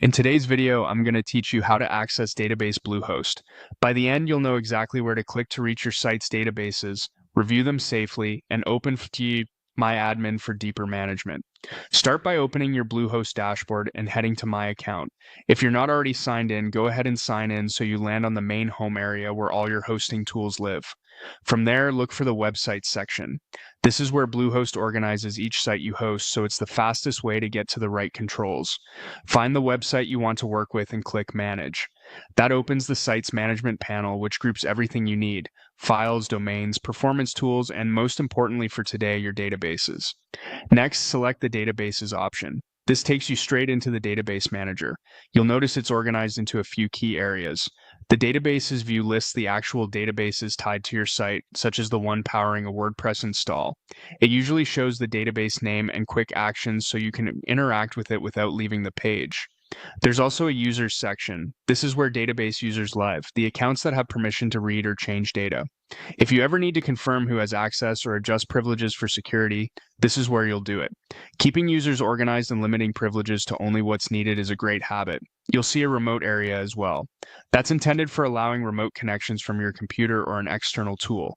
In today's video, I'm going to teach you how to access database Bluehost. By the end, you'll know exactly where to click to reach your site's databases, review them safely, and open My Admin for deeper management. Start by opening your Bluehost dashboard and heading to My Account. If you're not already signed in, go ahead and sign in so you land on the main home area where all your hosting tools live. From there, look for the Websites section. This is where Bluehost organizes each site you host, so it's the fastest way to get to the right controls. Find the website you want to work with and click Manage. That opens the site's management panel, which groups everything you need: files, domains, performance tools, and most importantly for today, your databases. Next, select the Databases option. This takes you straight into the Database Manager. You'll notice it's organized into a few key areas. The Databases view lists the actual databases tied to your site, such as the one powering a WordPress install. It usually shows the database name and quick actions so you can interact with it without leaving the page. There's also a Users section. This is where database users live, the accounts that have permission to read or change data. If you ever need to confirm who has access or adjust privileges for security, this is where you'll do it. Keeping users organized and limiting privileges to only what's needed is a great habit. You'll see a remote area as well. That's intended for allowing remote connections from your computer or an external tool.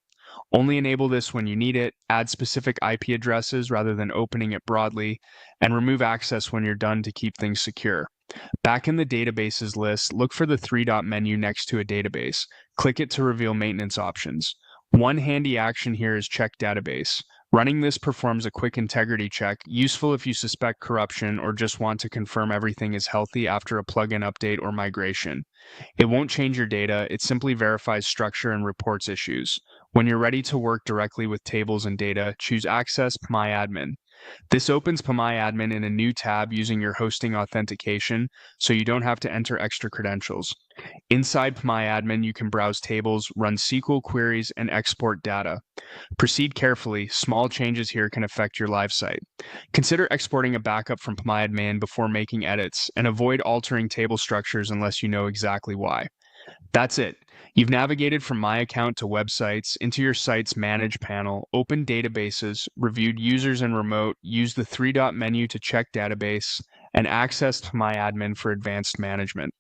Only enable this when you need it, add specific IP addresses rather than opening it broadly, and remove access when you're done to keep things secure. Back in the Databases list, look for the three-dot menu next to a database. Click it to reveal maintenance options. One handy action here is Check Database. Running this performs a quick integrity check, useful if you suspect corruption or just want to confirm everything is healthy after a plugin update or migration. It won't change your data, it simply verifies structure and reports issues. When you're ready to work directly with tables and data, choose Access PMyAdmin. This opens PMyAdmin in a new tab using your hosting authentication, so you don't have to enter extra credentials. Inside PMyAdmin, you can browse tables, run SQL queries, and export data. Proceed carefully. Small changes here can affect your live site. Consider exporting a backup from PMyAdmin before making edits, and avoid altering table structures unless you know exactly why. That's it. You've navigated from My Account to Websites, into your site's Manage panel, opened databases, reviewed users and remote, used the three-dot menu to check database, and accessed PMyAdmin for advanced management.